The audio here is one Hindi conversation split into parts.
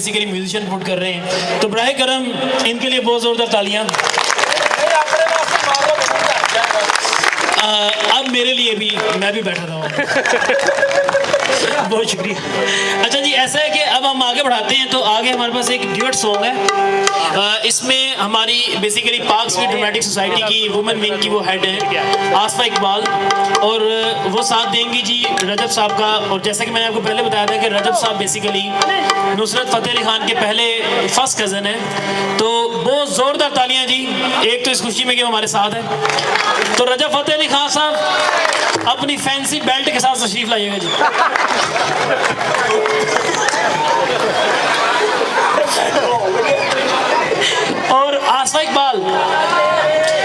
बेसिकली म्यूजिशियन पुट कर रहे हैं, तो बराए करम इनके लिए बहुत ज़ोरदार तालियां। अब मेरे लिए भी, मैं भी बैठा था बहुत शुक्रिया। अच्छा जी, ऐसा है कि अब हम आगे बढ़ाते हैं, तो आगे हमारे पास एक ड्यूट सॉन्ग है। इसमें हमारी basically park street dramatic society की वुमेन विंग की वो हेड है आसफा इकबाल, और वो साथ देंगी जी रजब साहब का। और जैसा कि मैंने आपको पहले बताया था कि रजब साहब बेसिकली नुसरत फ़तेह अली खान के पहले फर्स्ट कज़न है, तो बहुत ज़ोरदार तालियां जी, एक तो इस खुशी में कि वो हमारे साथ है। तो रजब फ़तेह अली खान साहब अपनी फैंसी बेल्ट के साथ तशरीफ लाइएगा जी। और आसफा इकबाल,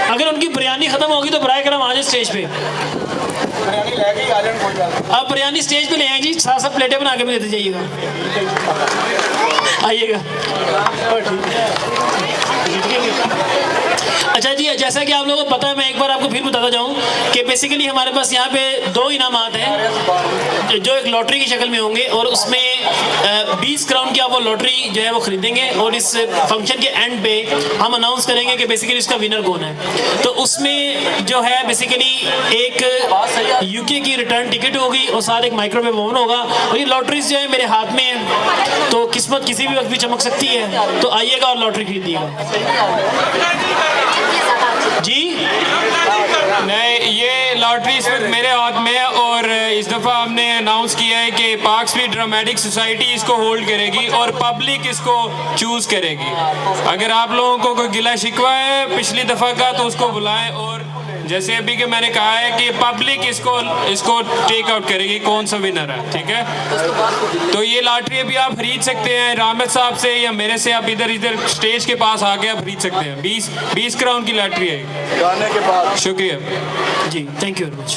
अगर उनकी बिरयानी खत्म होगी तो बराए करम आ जाए स्टेज पे। आप बिरयानी स्टेज पे ले आए जी, 7 प्लेटें बना के भी देते जाइएगा, आइएगा। अच्छा जी, जैसा कि आप लोगों को पता है, मैं एक बार आपको फिर बताता जाऊं कि बेसिकली हमारे पास यहाँ पे 2 इनामात हैं जो एक लॉटरी की शक्ल में होंगे, और उसमें 20 क्राउन की आप वो लॉटरी जो है वो खरीदेंगे, और इस फंक्शन के एंड पे हम अनाउंस करेंगे कि बेसिकली इसका विनर कौन है। तो उसमें जो है बेसिकली एक यूके की रिटर्न टिकट होगी और साथ एक माइक्रोवेव ओवन होगा, और ये लॉटरीज जो है मेरे हाथ में है, तो किस्मत किसी भी वक्त भी चमक सकती है, तो आइएगा और लॉटरी खरीदिएगा जी। नहीं, ये लॉटरी इस वक्त मेरे हाथ में है, और इस दफ़ा हमने अनाउंस किया है कि पार्क स्ट्रीट ड्रामेटिक सोसाइटी इसको होल्ड करेगी और पब्लिक इसको चूज़ करेगी। अगर आप लोगों को कोई गिला शिकवा है पिछली दफ़ा का तो उसको बुलाएं, और जैसे अभी कि मैंने कहा है कि पब्लिक इसको टेक आउट करेगी कौन सा विनर है, ठीक है। तो ये लॉटरी अभी आप खरीद सकते हैं रामद साहब से या मेरे से, आप इधर स्टेज के पास आके आप खरीद सकते हैं। 20 क्राउन की लॉटरी है गाने के बाद। शुक्रिया जी, थैंक यू वेरी मच।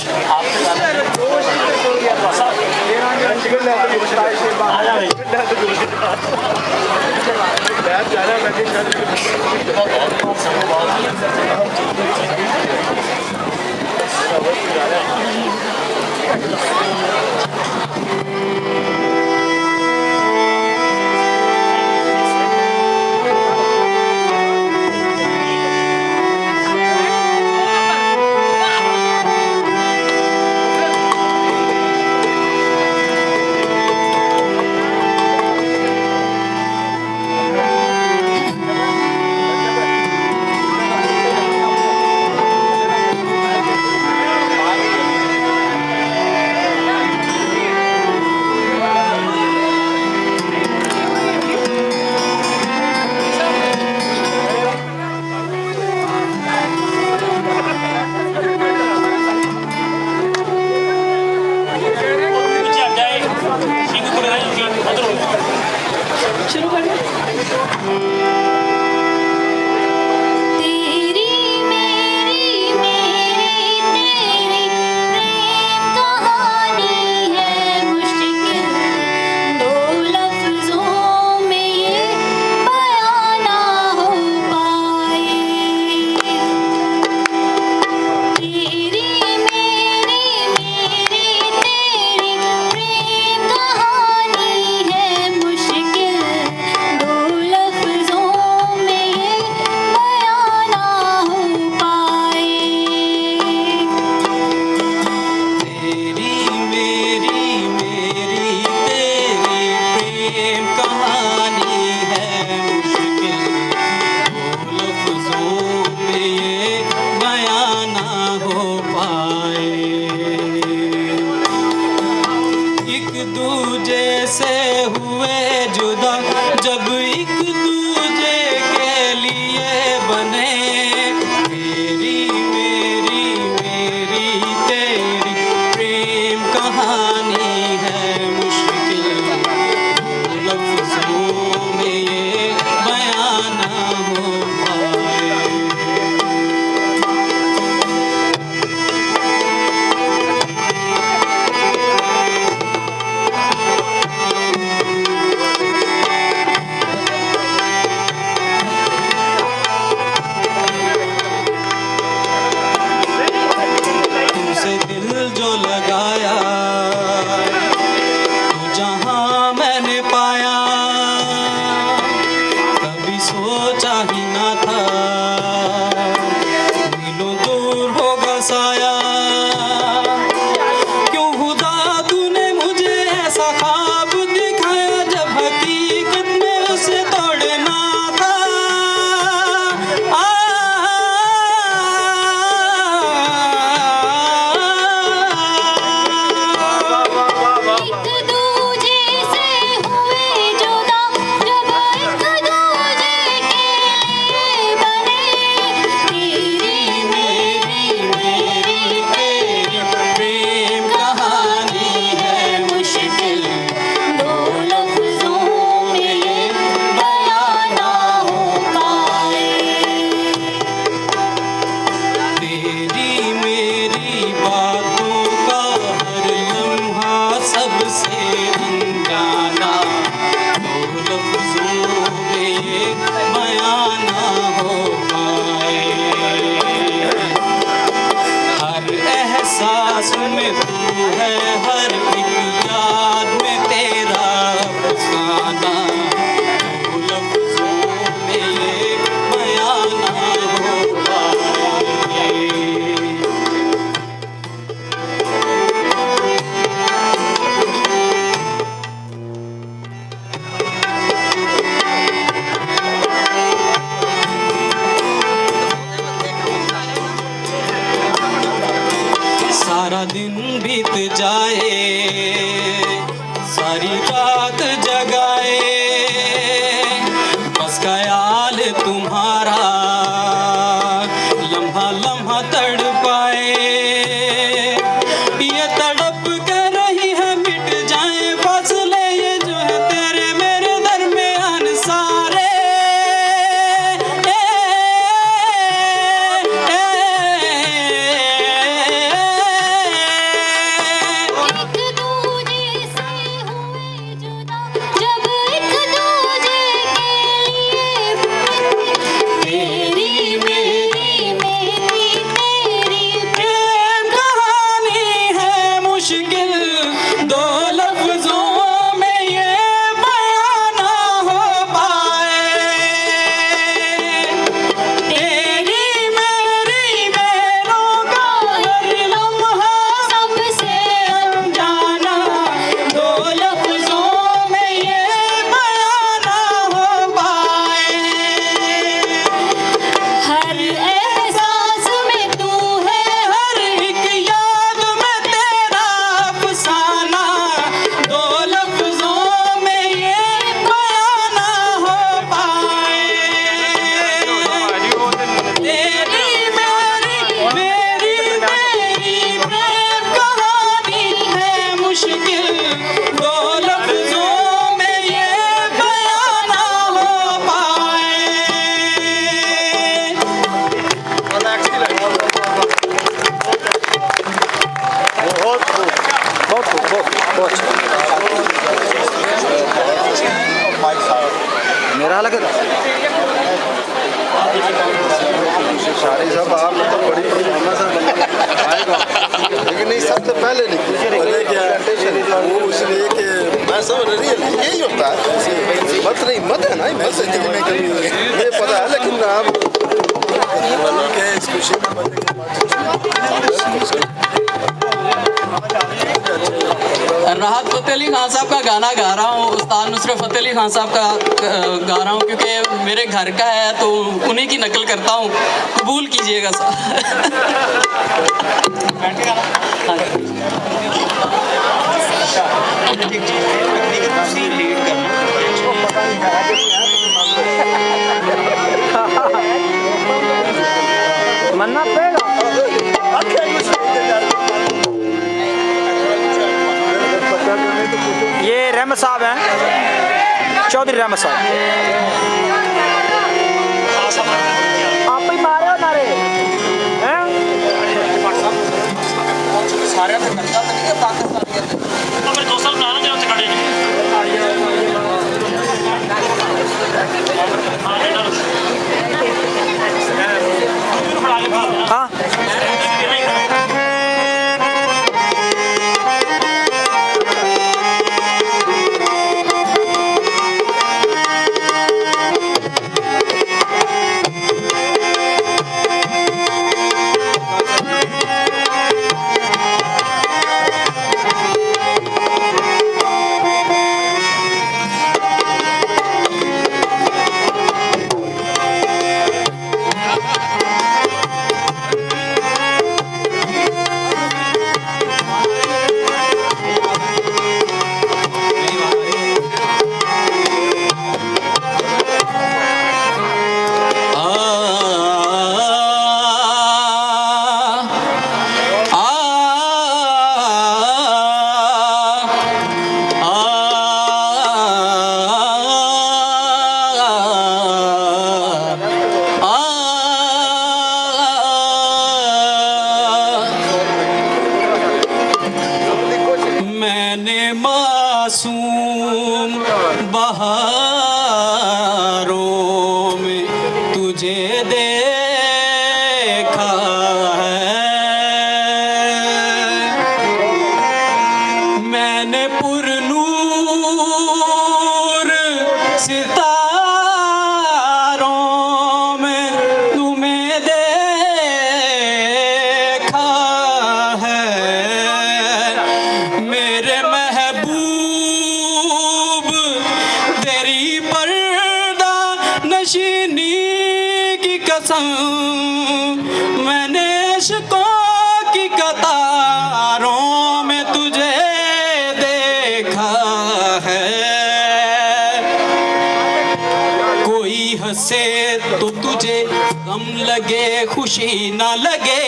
जाए, सारी रात जगाए, बस ख्याल तुम्हारा लम्हा लम्हा तड़पाए। ये तड़प कर रही है मिट जाए फासले, ये जो है तेरे मेरे दरमियान सारे। मुश्किल दो लफ्जों में ये बयां ना हो पाए। तेरी मेरी मेरों का हर लम्हा सबसे अनजाना, दो लफ्जों में ये बयां ना हो पाए। हर एहसास में तू है, हर एक याद में तेरा अफसाना, दो लफ्जों में ये बयां ना हो पाए। तेरी मेरी प्रेम कहानी है मुश्किल, दो लफ्जों में ये बयां ना हो पाए। मेरा अलग शादी साहब आप तो बड़ी परफॉर्मेंस आएगा, लेकिन नहीं सबसे पहले नहीं वो इसलिए कि मैं समझ रही यही होता है, मत नहीं मत है ना, मत से में कभी मुझे पता है, लेकिन आप के इस खुशी राहत फ़तेह अली खान साहब का गाना गा रहा हूँ, उस्ताद नुसरत फ़तेह अली खान साहब का गा रहा हूँ, क्योंकि मेरे घर का है तो उन्हीं की नकल करता हूँ, कबूल कीजिएगा मन्ना ये रहमत साहब हैं, चौधरी रहमत साहब। आप ही मारे हो नारे हैं? सारे हाँ मासूम बहारों में तुझे देखा है, मैंने पुरनूर सितारों में तुम्हें देखा है, मेरे महबूब तेरी पर्दा नशीनी की कसम, मैंने इश्कों की कतारों में तुझे हंसे तो तुझे गम लगे खुशी ना लगे,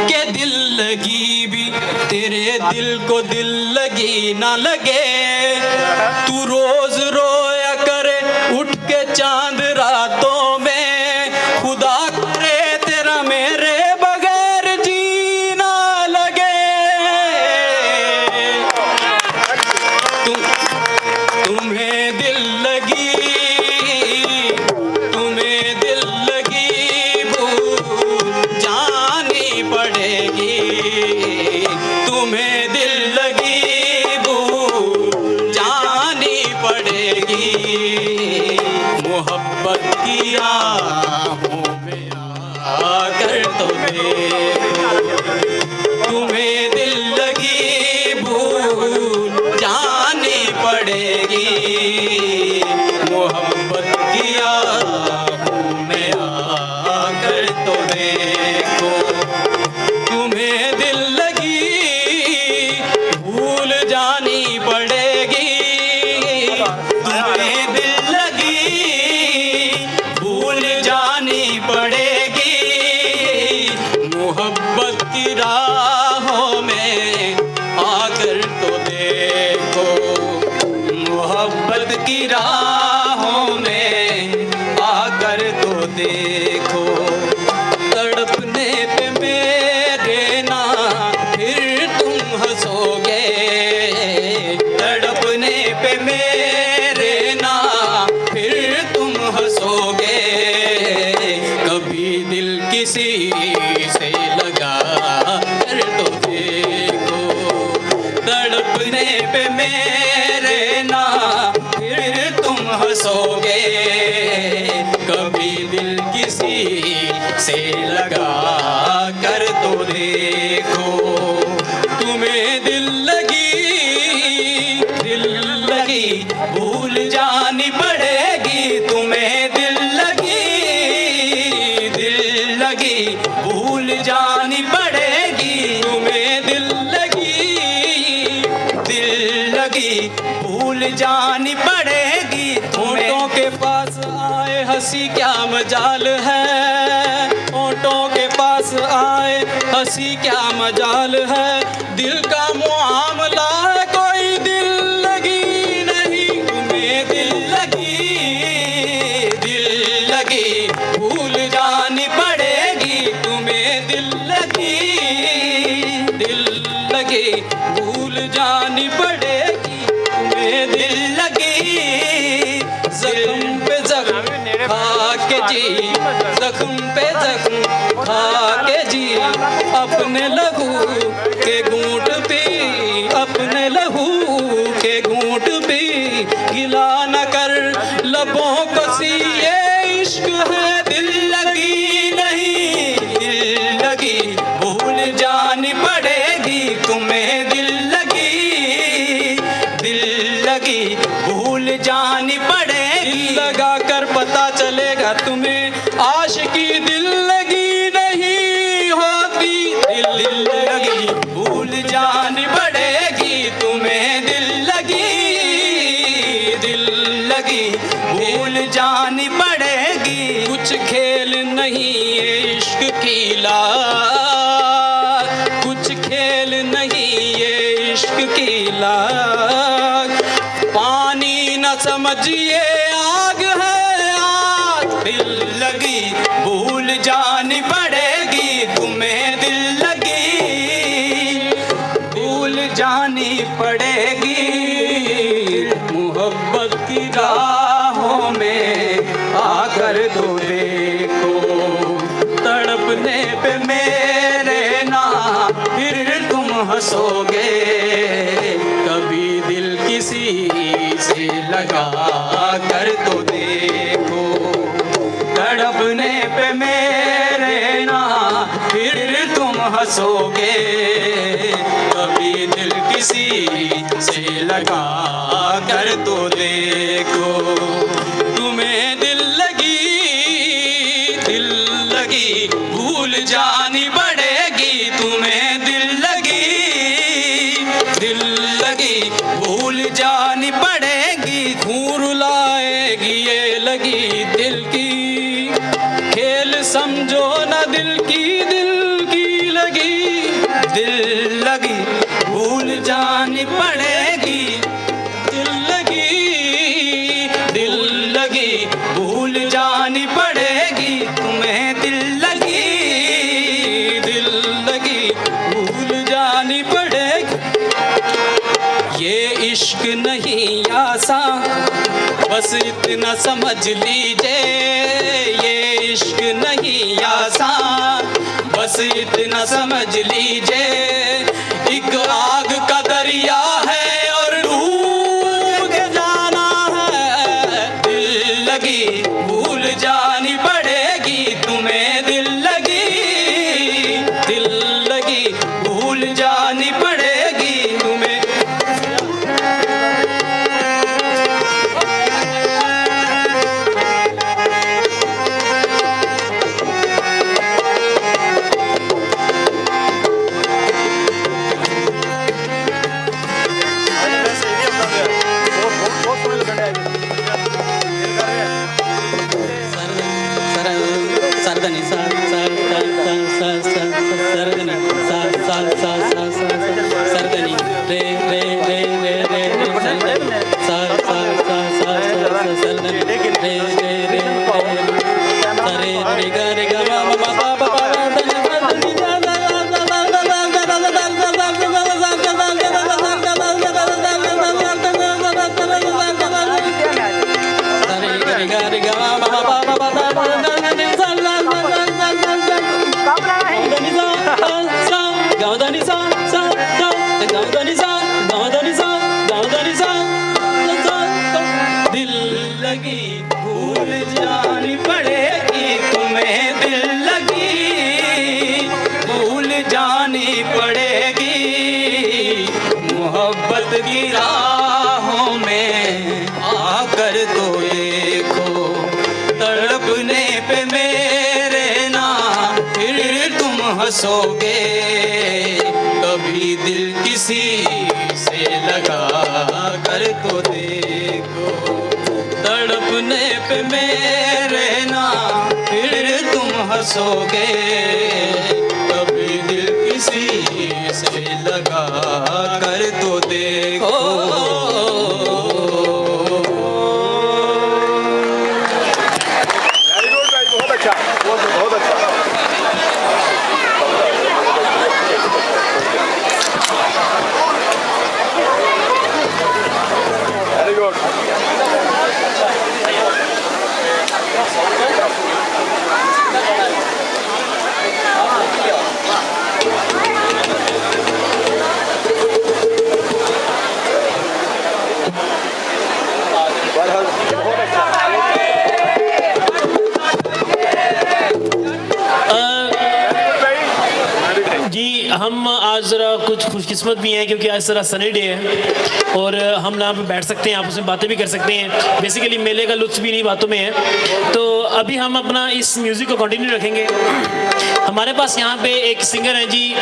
के दिल लगी भी तेरे दिल को दिल लगी ना लगे। तू रोज रोया करे उठ के चांद रातों में, खुदा करे तेरा मेरे बगैर जीना लगे। तुम्हें दिल लगी, तुम्हें दिल लगी भूल जानी पड़ेगी, तुम्हें दिल लगी भूल जानी पड़ेगी। मोहब्बत की आहों में आकर तो देखो, तुम्हें दिल लगी भूल जानी पड़ेगी। मोहब्बत की आहों में आकर तो देखो, तुम्हें दिल लगी भूल जानी पड़ेगी, तुम्हें दिल लगी भूल जानी पड़ेगी। मोहब्बत की राहों में आकर तो देखो, मोहब्बत की राहों में आकर तो देखो। तड़पने पे मेरे ना फिर तुम हंसोगे, तड़पने पे मेरे ना फिर तुम हंसोगे। कभी दिल किसी से लगा कर तो देखो, तड़पने पे मेरे ना फिर तुम हंसोगे। कभी दिल किसी से लगा कर तो देखो, तुम्हें दिल लगी भूल जानी पड़ेगी, तुम्हें दिल लगी भूल जानी पड़ेगी। तुम्हें दिल लगी भूल जानी पड़ेगी। होठों के पास आए हंसी क्या मजाल है, होठों के पास आए हंसी क्या मजाल है। दिल का मुआमला है कोई दिल लगी नहीं, तुम्हें दिल लगी भूल जानी पड़ेगी। तुम्हें दिल लगी भूल जानी पड़ेगी। तुम्हें दिल लगी जख्म पे जख्म खा के जी, जख्म पे जख्म खा के जी। अपने लहू के घूंट पी, अपने लहू के घूंट पी। गिला न कर लबों को सी, ये इश्क है दिल लगी नहीं, दिल लगी भूल जानी पड़ेगी। तुम्हें दिल लगी भूल जानी पड़ेगी। लगा कर पता चलेगा तुम्हें आशिकी दिल लगी नहीं होती, दिल लगी भूल जानी पड़ेगी। तुम्हें दिल लगी भूल जानी पड़ेगी। कुछ खेल नहीं ये इश्क की लाग, कुछ खेल नहीं ये इश्क की लाग। पानी न समझिए आग है आग, दिल लगी भूल जानी पड़ेगी। तुम्हें दिल लगी भूल जानी पड़ेगी। मोहब्बत की राहों में आकर तो देखो, तड़पने पे मेरे ना फिर तुम हंसोगे। कभी दिल किसी से लगा कर तो देखो, तड़पने पे मेरे ना फिर तुम हंसोगे। कभी दिल किसी से लगा कर तो देखो, तुम्हें दिल लगी भूल जानी पड़ेगी। तुम्हें दिल लगी भूल जानी पड़ेगी। घूर लाएगी ये लगी दिल की, खेल समझो ना दिल की लगी, दिल लगी भूल जानी पड़ेगी, दिल लगी भूल जानी पड़ेगी तुम्हें, दिल लगी भूल जानी पड़ेगी। ये इश्क नहीं आसान, बस इतना समझ लीजिए, ये इश्क नहीं आसान, बस इतना समझ लीजिए। एक आग का दरिया है और डूब के जाना है, दिल लगी भूल जानी पड़ेगी तुम्हें, दिल लगी भूल जानी पड़ेगी तुम्हें। सरदनी सरदनी रे रे रे रे रे सरदनी सरदनी रे रे रे रे रे गा रे गा मा मा पा पा पा दिल लगी भूल जानी पड़ेगी तुम्हें, दिल लगी भूल जानी पड़ेगी। मोहब्बत की राहों में आकर तो देखो, तड़पने पे मेरे ना फिर तुम हंसोगे, कभी दिल किसी से लगा कर तो देखो, तड़पने पे मेरे ना फिर तुम हंसोगे, कभी दिल किसी से लगा कर तो देखो। बहुत अच्छा, बहुत अच्छा। Very good. जी हम आज ज़रा कुछ खुशकिस्मत भी हैं क्योंकि आज ज़रा सनी डे है और हम यहाँ पे बैठ सकते हैं, आपस में बातें भी कर सकते हैं। बेसिकली मेले का लुत्फ़ भी नहीं बातों में है। तो अभी हम अपना इस म्यूज़िक को कंटिन्यू रखेंगे। हमारे पास यहाँ पे एक सिंगर हैं जी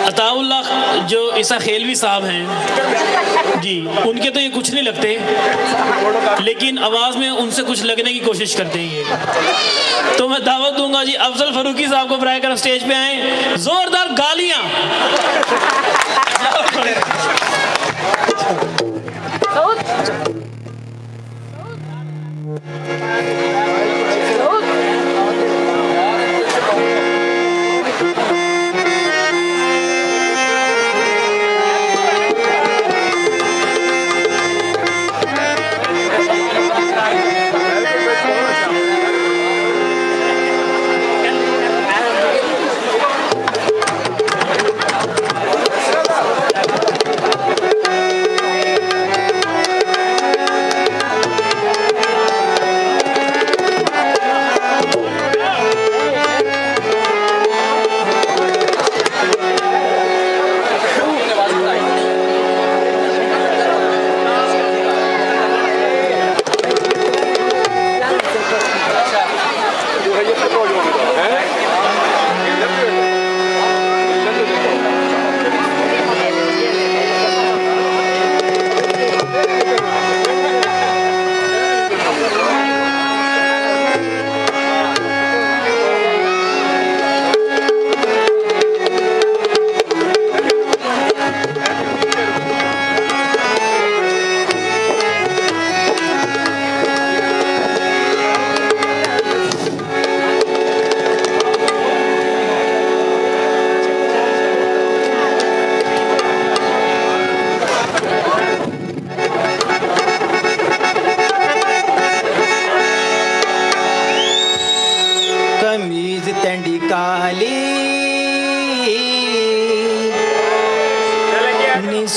अताउल्लाह, जो ईसा खेलवी साहब हैं जी, उनके तो ये कुछ नहीं लगते लेकिन आवाज़ में उनसे कुछ लगने की कोशिश करते हैं ये। तो मैं दावत दूंगा जी अफजल फरूकी साहब को ब्राय कर स्टेज पे आए, जोरदार गालियां।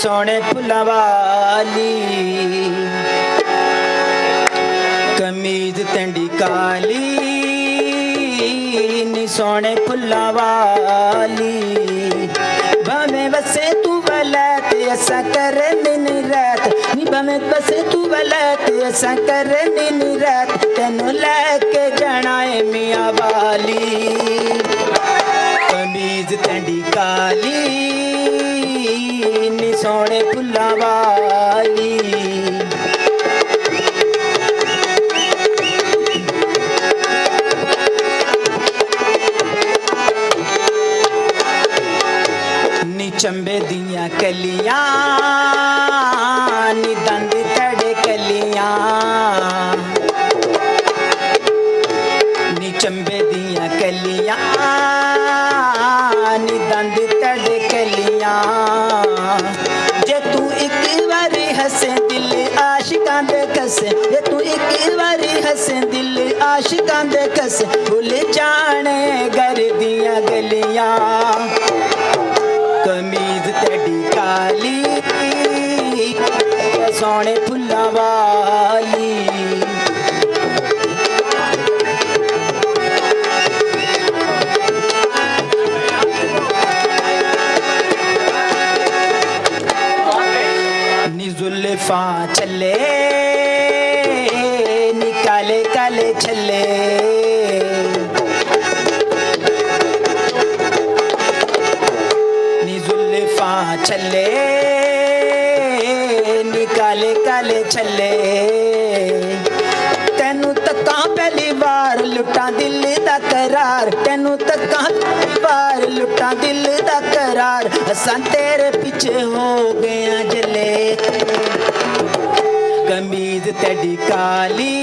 सोने फुल्लां वाली कमीज तेंदी काली नी सोने फुल्लां वाली भावें वसे तू वलैत ऐसा करे नी रात नी भावें वसे तू वलैत ऐसा करे नी रात तेनू लैके जाना है मियां वाली कमीज तेंदी काली नी सोने फुल्लां वाली नी चंबे दियां कलियां नी दंद तड़े कलियां नी चंबे दियां कलियां नी दंद तड़े कलियां जे तू एक बारी हसे दिल आशिकां दे कसे जे तू एक बारी हसे दिल आशिकां दे कसे भुल जाने घर दियां गलियां कमीज तेरी काली सोने फुल्लां वाली नी जुल्फां चले नी काले काले छले छले नी काले काले छले तेनू तक्का पहली बार लुटा दिल दा करार तेनू तक्का पहली बार लुटा दिल दा करार असां तेरे पीछे हो गया जले कमीज तेरी काली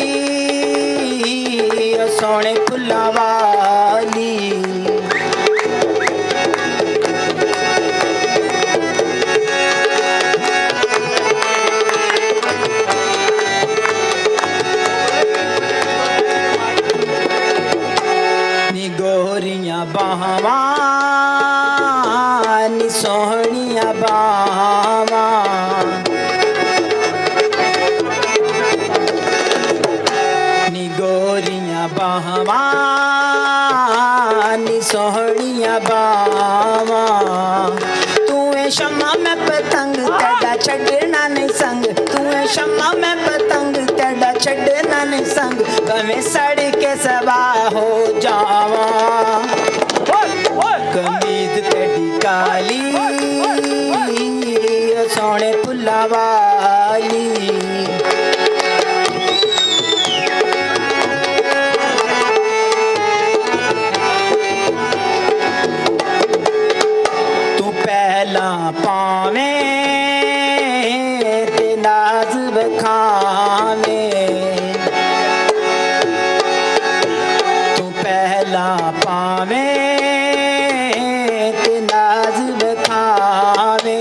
सोने फुल्लां वाली गोरियां बाहवां नी सोहनियां बाहवां नी गोरियां बाहवां नी सोहनियां बाहवां तू है शम्मा मैं पतंग तेरा छड़ना नहीं संग तू है शम्मा मैं पतंग तेरा छड़ना नहीं संग कभी सड़ के सवा हो जावा कमीज तेरी काली सोने फुल्लां वाली तू पहला पावे ते नाज बखावे पावे ते नाज बखावे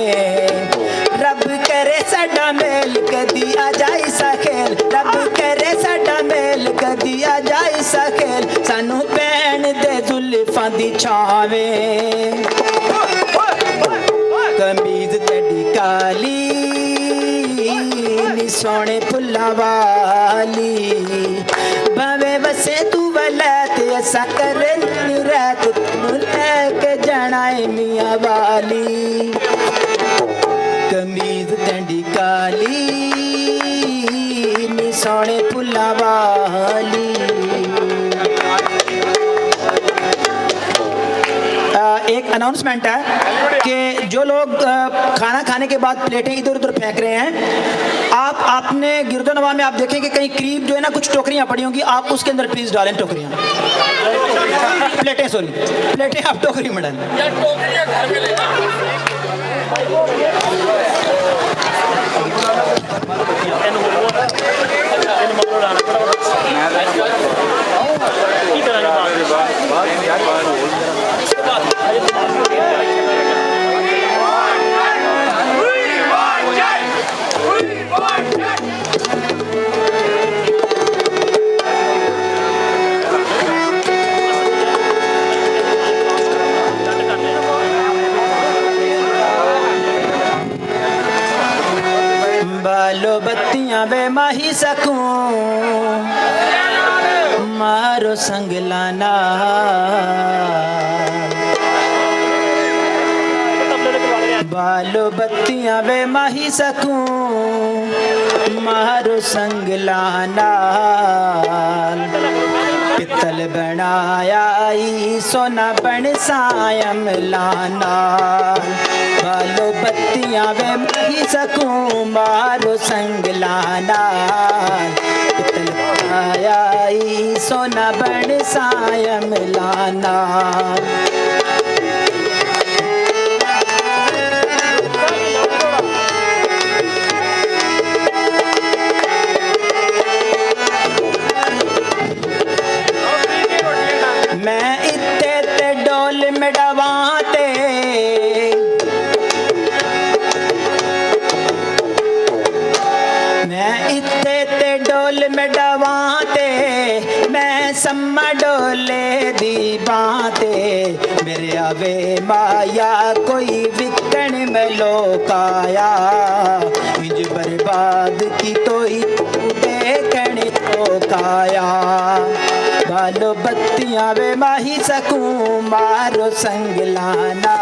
रब करे साडा मेल कदी आ जाई सा खेल रब करे साडा मेल कदी आ जाई सा खेल सानू पैण दे जुल्फां दी छावे कमीज तेरी काली नी सोने फुल्लां वाली भावे वसे तू वलैत ऐसा करे नी रात तू लैके जाना है मियां वाली कमीज तेरी काली नी सोने फुल्लां वाली एक अनाउंसमेंट है कि जो लोग खाना खाने के बाद प्लेटें इधर उधर फेंक रहे हैं आप आपने गिरदोनवा में आप देखेंगे कहीं करीब जो है ना कुछ टोकरियां पड़ी होंगी आप उसके अंदर प्लीज डालें टोकरियां प्लेटें सॉरी प्लेटें आप टोकरी में डालें वे माही सकूं मारो संगलाना बालो बत्तियां वे माही सकूं मारो संगलाना पित्तल बनाया ई सोना बन सायम लाना बालो बत्तियां वे माही सकूं मारो संगलाना पित्तल बनाया ई सोना बन सायम लाना मैं इत्ते ते डोल मिडवाते मैं इत्ते ते डोल मिडवाते मैं सम्मा डोले दी बाते मेरे आवे माया कोई विकण में लोकाया इंज बर्बाद की तोई देखण लोकाया बालो बत्तियां वे माही सकूं मारो संगलाना